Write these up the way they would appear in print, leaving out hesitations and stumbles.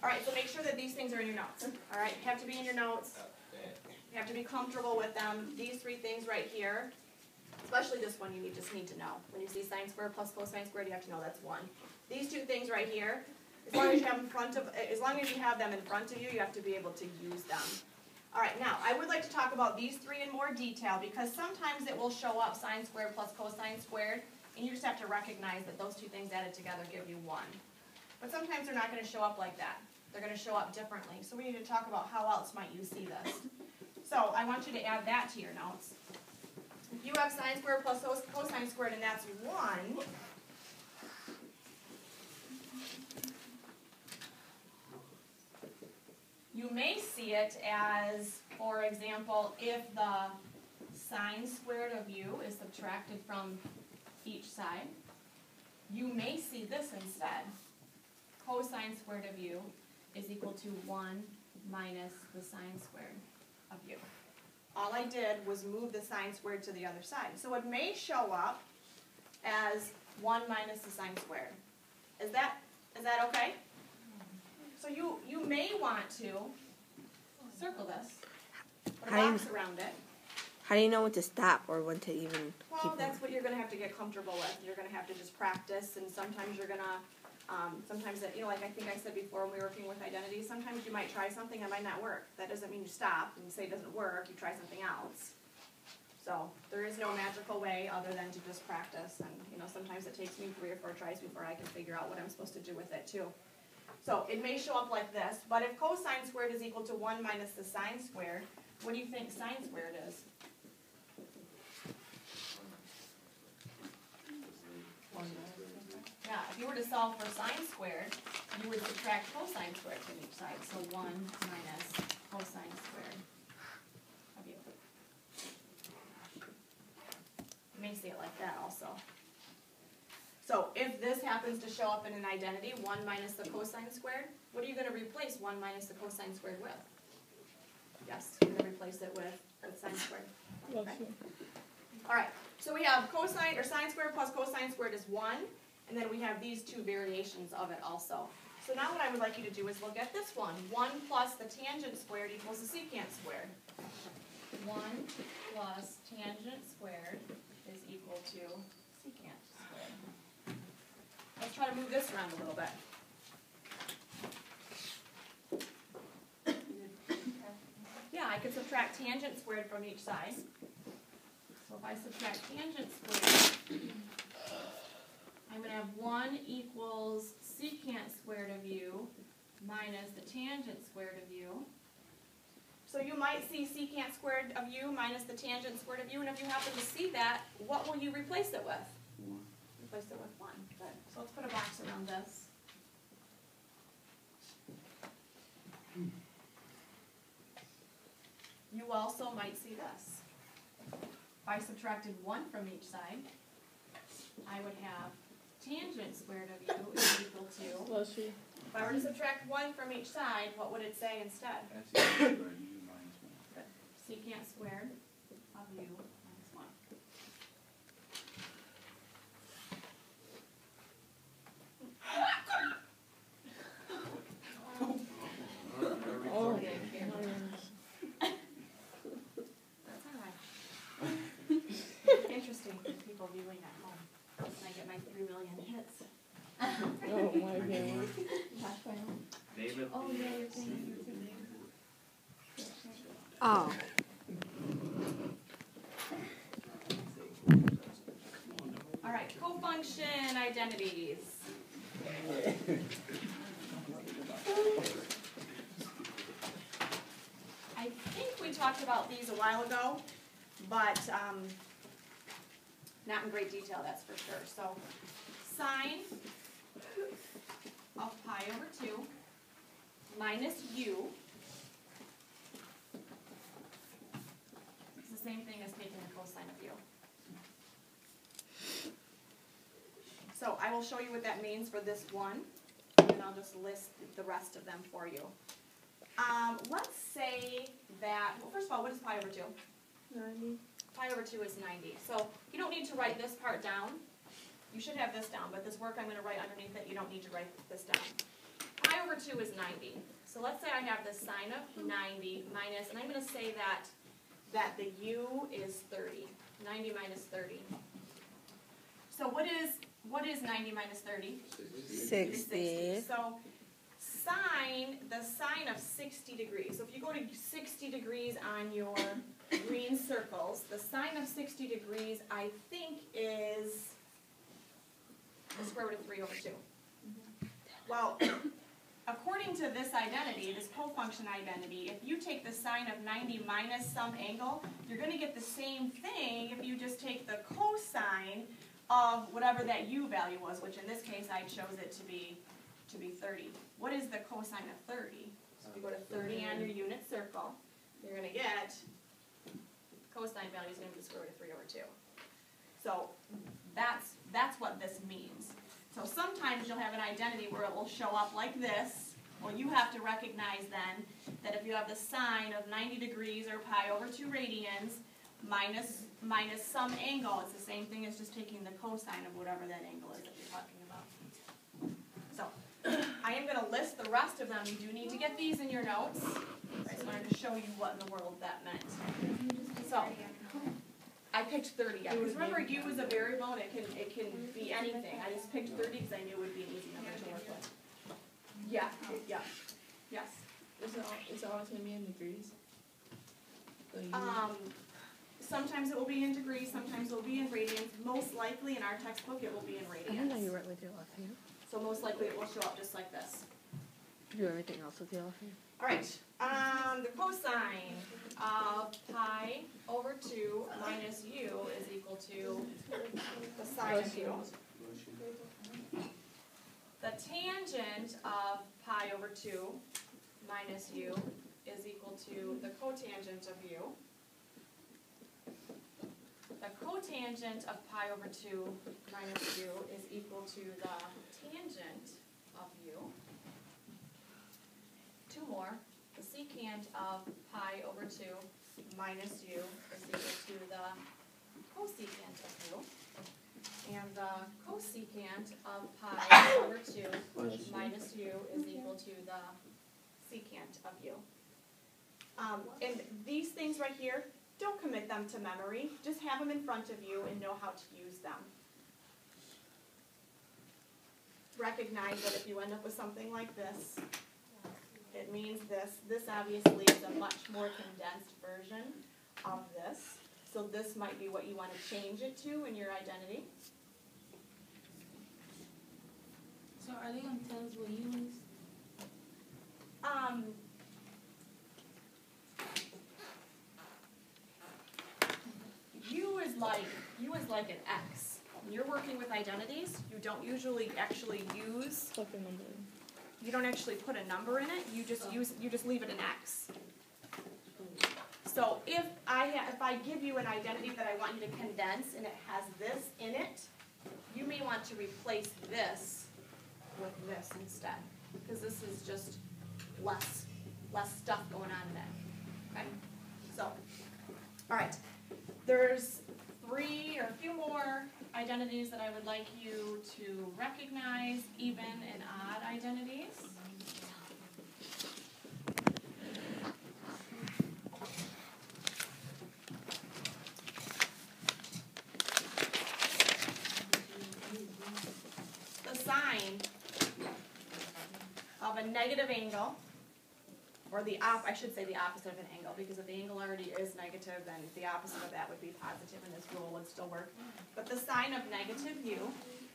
All right, so make sure that these things are in your notes. All right, have to be in your notes. You have to be comfortable with them. These three things right here, especially this one, you just need to know. When you see sine squared plus cosine squared, you have to know that's 1. These two things right here, as long as you have them in front of you, you have to be able to use them. All right, now I would like to talk about these three in more detail because sometimes it will show up sine squared plus cosine squared, and you just have to recognize that those two things added together give you 1. But sometimes they're not going to show up like that. They're going to show up differently. So we need to talk about how else might you see this. So I want you to add that to your notes. If you have sine squared plus cosine squared and that's 1, you may see it as, for example, if the sine squared of u is subtracted from each side, you may see this instead. Cosine squared of u is equal to 1 minus the sine squared of u. All I did was move the sine squared to the other side. So it may show up as 1 minus the sine squared. Is that okay? So you may want to circle this, put a box around it. How do you know when to stop or when to even Well, that's what you're going to have to get comfortable with. You're going to have to just practice, and sometimes you're going to, like I think I said before when we were working with identities, sometimes you might try something that might not work. That doesn't mean you stop and say it doesn't work. You try something else. So there is no magical way other than to just practice, and sometimes it takes me 3 or 4 tries before I can figure out what I'm supposed to do with it too. So it may show up like this, but if cosine squared is equal to 1 minus the sine squared, what do you think sine squared is? 1. Yeah, if you were to solve for sine squared, you would subtract cosine squared from each side. So 1 minus cosine squared of u. You may see it like that also. So if this happens to show up in an identity, 1 minus the cosine squared, what are you going to replace 1 minus the cosine squared with? Yes, you're going to replace it with sine squared. Okay. All right, so we have cosine or sine squared plus cosine squared is 1, and then we have these two variations of it also. So now what I would like you to do is look at this one. 1 plus the tangent squared equals the secant squared. 1 plus tangent squared is equal to secant squared. Let's try to move this around a little bit. Yeah, I could subtract tangent squared from each side. So if I subtract tangent squared, I'm going to have 1 equals secant squared of u minus the tangent squared of u. So you might see secant squared of u minus the tangent squared of u, and if you happen to see that, what will you replace it with? 1. Replace it with 1. Good. So let's put a box around this. You also might see this. If I subtracted 1 from each side, I would have tangent squared of u is equal to, if I were to subtract 1 from each side, what would it say instead? Secant squared of u minus 1. Oh. That's all right. Interesting for people viewing at home. When I get my 3 million hits. Oh my God. Oh, yeah, you're saying Oh. all right, cofunction identities. I think we talked about these a while ago, but not in great detail, that's for sure. So sine of pi over 2 minus u is the same thing as taking the cosine of u. So I will show you what that means for this one, and I'll just list the rest of them for you. Let's say that, well, first of all, what is pi over 2? 90. Pi over 2 is 90. So you don't need to write this part down. You should have this down, but this work I'm going to write underneath it, you don't need to write this down. Pi pi over 2 is 90. So let's say I have the sine of 90 minus, and I'm going to say that the u is 30. 90 minus 30. So what is 90 minus 30? 60. So the sine of 60 degrees. So if you go to 60 degrees on your green circles, the sine of 60 degrees, I think, is the square root of 3 over 2. Well, according to this identity, this cofunction identity, if you take the sine of 90 minus some angle, you're going to get the same thing if you just take the cosine of whatever that u value was, which in this case I chose it to be 30. What is the cosine of 30? So if you go to 30 on your unit circle, you're going to get, cosine value is going to be the square root of 3 over 2. So that's what this means. So sometimes you'll have an identity where it will show up like this. Well, you have to recognize then that if you have the sine of 90 degrees or pi over 2 radians minus some angle, it's the same thing as just taking the cosine of whatever that angle is that you're talking about. So I am going to list the rest of them. You do need to get these in your notes. I just wanted to show you what in the world that meant. So I picked 30. Because remember, u is a variable and it can be anything. I just picked 30 because I knew it would be an easy number to work with. Yeah. Yes. Is it always going to be in degrees? Sometimes it will be in degrees, sometimes it will be in radians. Most likely in our textbook it will be in radians. I didn't know you wrote with your left hand. So most likely it will show up just like this. You do everything else with your left hand. Alright, the cosine of pi over 2 minus u is equal to the sine of u. The tangent of pi over 2 minus u is equal to the cotangent of u. The cotangent of pi over 2 minus u is equal to the tangent of u. Two more. The secant of pi over 2 minus u is equal to the cosecant of u. And the cosecant of pi over 2 minus u is equal to the secant of u. And these things right here, don't commit them to memory. Just have them in front of you and know how to use them. Recognize that if you end up with something like this, it means this. This obviously is a much more condensed version of this. So this might be what you want to change it to in your identity. So are they going to tell us what u is? U is like an X. When you're working with identities, you don't usually actually use. Put the number in. You don't actually put a number in it. You just leave it an X. So if I give you an identity that I want you to condense and it has this in it, you may want to replace this with this instead, because this is just less stuff going on in it. Okay? So, all right. There's a few more identities that I would like you to recognize, even and odd identities. The sine of a negative angle, or I should say the opposite of an angle, because if the angle already is negative, then the opposite of that would be positive, and this rule would still work. But the sine of negative u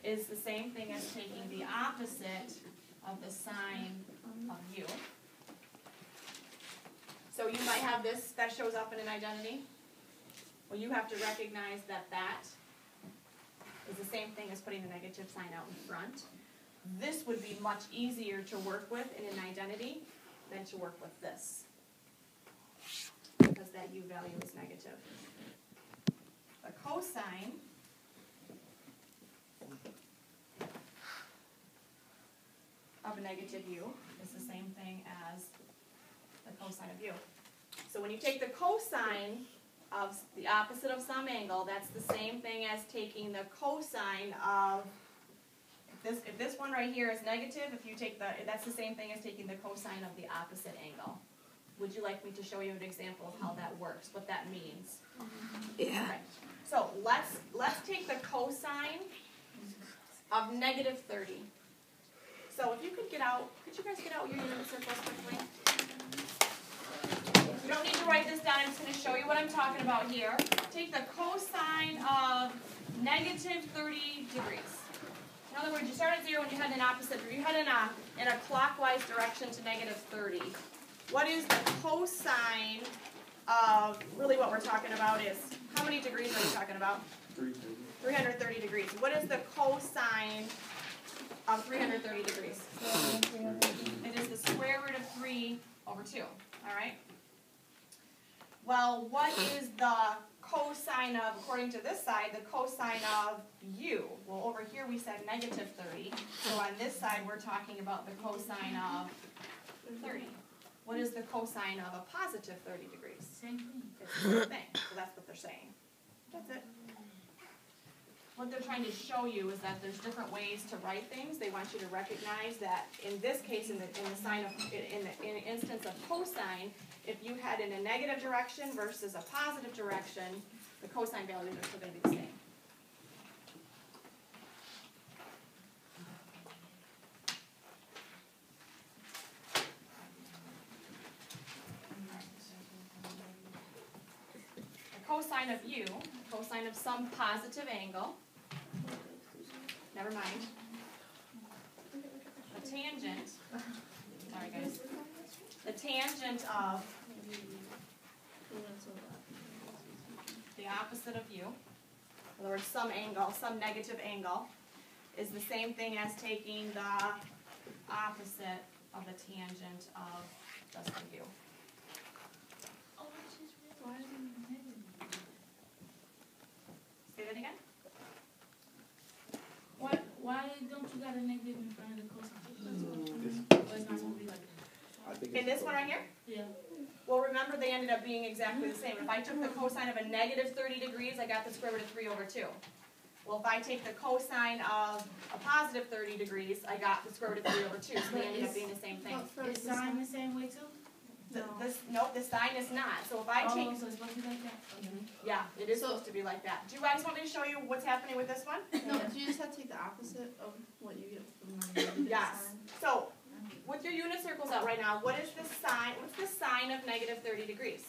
is the same thing as taking the opposite of the sine of u. So you might have this that shows up in an identity. Well, you have to recognize that that is the same thing as putting the negative sign out in front. This would be much easier to work with in an identity than to work with this, because that u value is negative. The cosine of a negative u is the same thing as the cosine of u. So when you take the cosine of the opposite of some angle, that's the same thing as taking the cosine of if this one right here is negative, if you take that's the same thing as taking the cosine of the opposite angle. Would you like me to show you an example of how that works, what that means? Yeah. Okay. So let's take the cosine of negative 30. So if you could you guys get out your unit circles quickly? You don't need to write this down, I'm just going to show you what I'm talking about here. Take the cosine of negative 30 degrees. In other words, you start at 0 and you head in opposite, you head in a clockwise direction to negative 30. What is the cosine of, really what we're talking about is, how many degrees are we talking about? 330 degrees. What is the cosine of 330 degrees? It is the square root of 3 over 2. All right? Well, what is the cosine of, according to this side, the cosine of u? Well, over here we said negative 30. So on this side we're talking about the cosine of 30. What is the cosine of a positive 30 degrees? Same thing. It's the same thing. So that's what they're saying. That's it. What they're trying to show you is that there's different ways to write things. They want you to recognize that in this case, in the instance of cosine, if you head in a negative direction versus a positive direction, the cosine values are still going to be the same. The cosine of u, cosine of some positive angle, never mind, the tangent, sorry guys, the tangent of the opposite of u, in other words, some angle, some negative angle, is the same thing as taking the opposite of the tangent of just of u. Say that again? Why don't you got a negative in front of the cosine? It's not supposed to be like that. In this one right here? Yeah. Well, remember they ended up being exactly the same. If I took the cosine of a negative 30 degrees, I got the square root of 3 over 2. Well, if I take the cosine of a positive 30 degrees, I got the square root of 3 over 2. So they ended up being the same thing. Is sine the same way too? Nope, the sign is not. So if I take... so it's supposed to be like that? Okay. Yeah, it is supposed to be like that. Do you guys want me to show you what's happening with this one? No, do you just have to take the opposite of what you get from the negative Yes. sign? So, with your unit circles out right now, what is the sign? What's the sign of negative 30 degrees?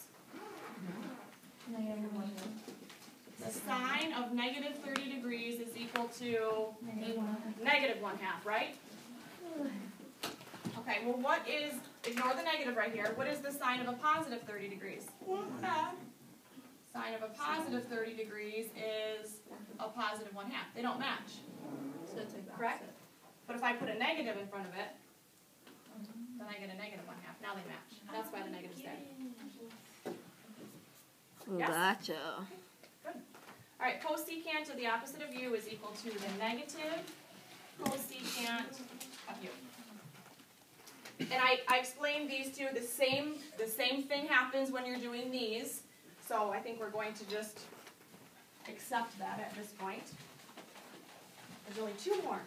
The sine of negative 30 degrees is equal to negative 1/2, right? Okay, well what is, ignore the negative right here, what is the sine of a positive 30 degrees? Sine of a positive 30 degrees is a positive 1/2. They don't match, So take the correct? opposite. But if I put a negative in front of it, then I get a negative 1/2. Now they match. That's why the negative's there. Yes? Gotcha. All right, cosecant of the opposite of u is equal to the negative cosecant of u. And I explained these two. The same thing happens when you're doing these. So I think we're going to just accept that at this point. There's only 2 more.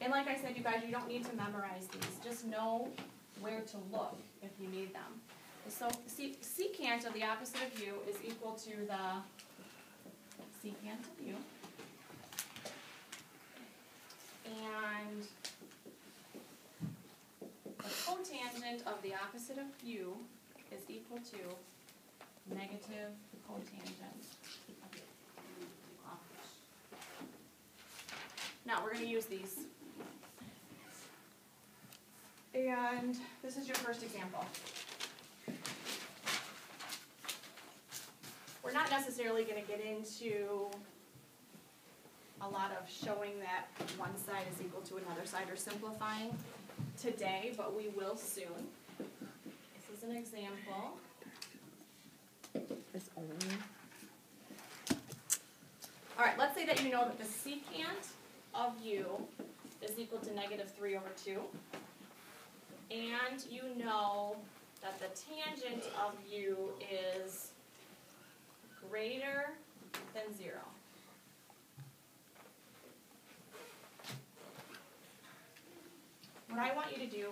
And like I said, you guys, you don't need to memorize these. Just know where to look if you need them. So secant of the opposite of u is equal to the secant of u. And the cotangent of the opposite of u is equal to negative cotangent of u. Now we're going to use these. And this is your first example. We're not necessarily going to get into a lot of showing that one side is equal to another side or simplifying today, but we will soon. This is an example. It's only. All right, let's say that you know that the secant of u is equal to negative 3 over 2. And you know that the tangent of u is greater than 0. What I want you to do